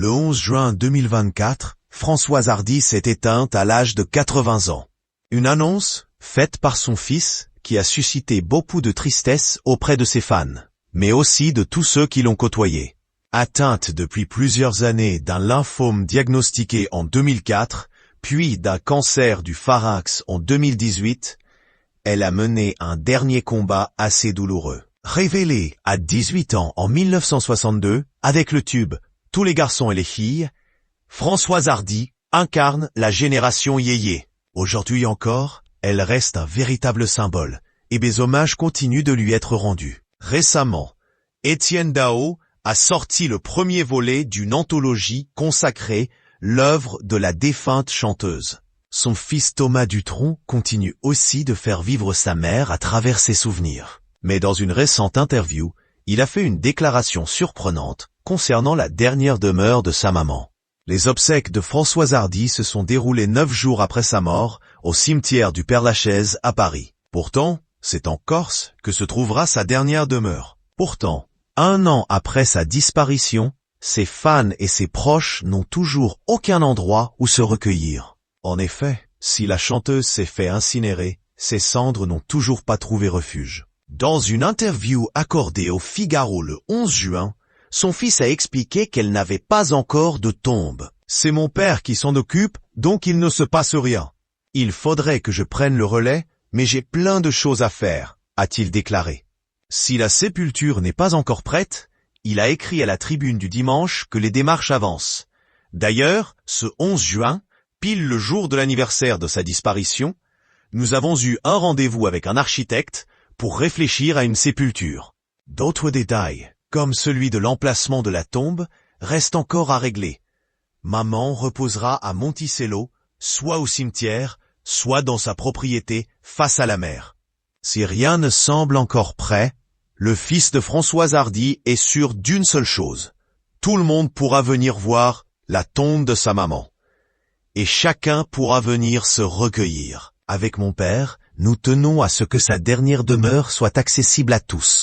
Le 11 juin 2024, Françoise Hardy s'est éteinte à l'âge de 80 ans. Une annonce faite par son fils qui a suscité beaucoup de tristesse auprès de ses fans, mais aussi de tous ceux qui l'ont côtoyée. Atteinte depuis plusieurs années d'un lymphome diagnostiqué en 2004, puis d'un cancer du pharynx en 2018, elle a mené un dernier combat assez douloureux. Révélée à 18 ans en 1962, avec le tube « Tous les garçons et les filles », Françoise Hardy incarne la génération yéyé. Aujourd'hui encore, elle reste un véritable symbole, et des hommages continuent de lui être rendus. Récemment, Étienne Dao a sorti le premier volet d'une anthologie consacrée l'œuvre de la défunte chanteuse. Son fils Thomas Dutronc continue aussi de faire vivre sa mère à travers ses souvenirs. Mais dans une récente interview, il a fait une déclaration surprenante concernant la dernière demeure de sa maman. Les obsèques de Françoise Hardy se sont déroulées 9 jours après sa mort, au cimetière du Père-Lachaise à Paris. Pourtant, c'est en Corse que se trouvera sa dernière demeure. Pourtant, 1 an après sa disparition, ses fans et ses proches n'ont toujours aucun endroit où se recueillir. En effet, si la chanteuse s'est fait incinérer, ses cendres n'ont toujours pas trouvé refuge. Dans une interview accordée au Figaro le 11 juin, son fils a expliqué qu'elle n'avait pas encore de tombe. « C'est mon père qui s'en occupe, donc il ne se passe rien. Il faudrait que je prenne le relais, mais j'ai plein de choses à faire », a-t-il déclaré. Si la sépulture n'est pas encore prête, il a écrit à la Tribune du dimanche que les démarches avancent. D'ailleurs, ce 11 juin, pile le jour de l'anniversaire de sa disparition, nous avons eu un rendez-vous avec un architecte pour réfléchir à une sépulture. D'autres détails, comme celui de l'emplacement de la tombe, restent encore à régler. Maman reposera à Monticello, soit au cimetière, soit dans sa propriété face à la mer. Si rien ne semble encore prêt, le fils de Françoise Hardy est sûr d'une seule chose. Tout le monde pourra venir voir la tombe de sa maman. Et chacun pourra venir se recueillir. Avec mon père, nous tenons à ce que sa dernière demeure soit accessible à tous.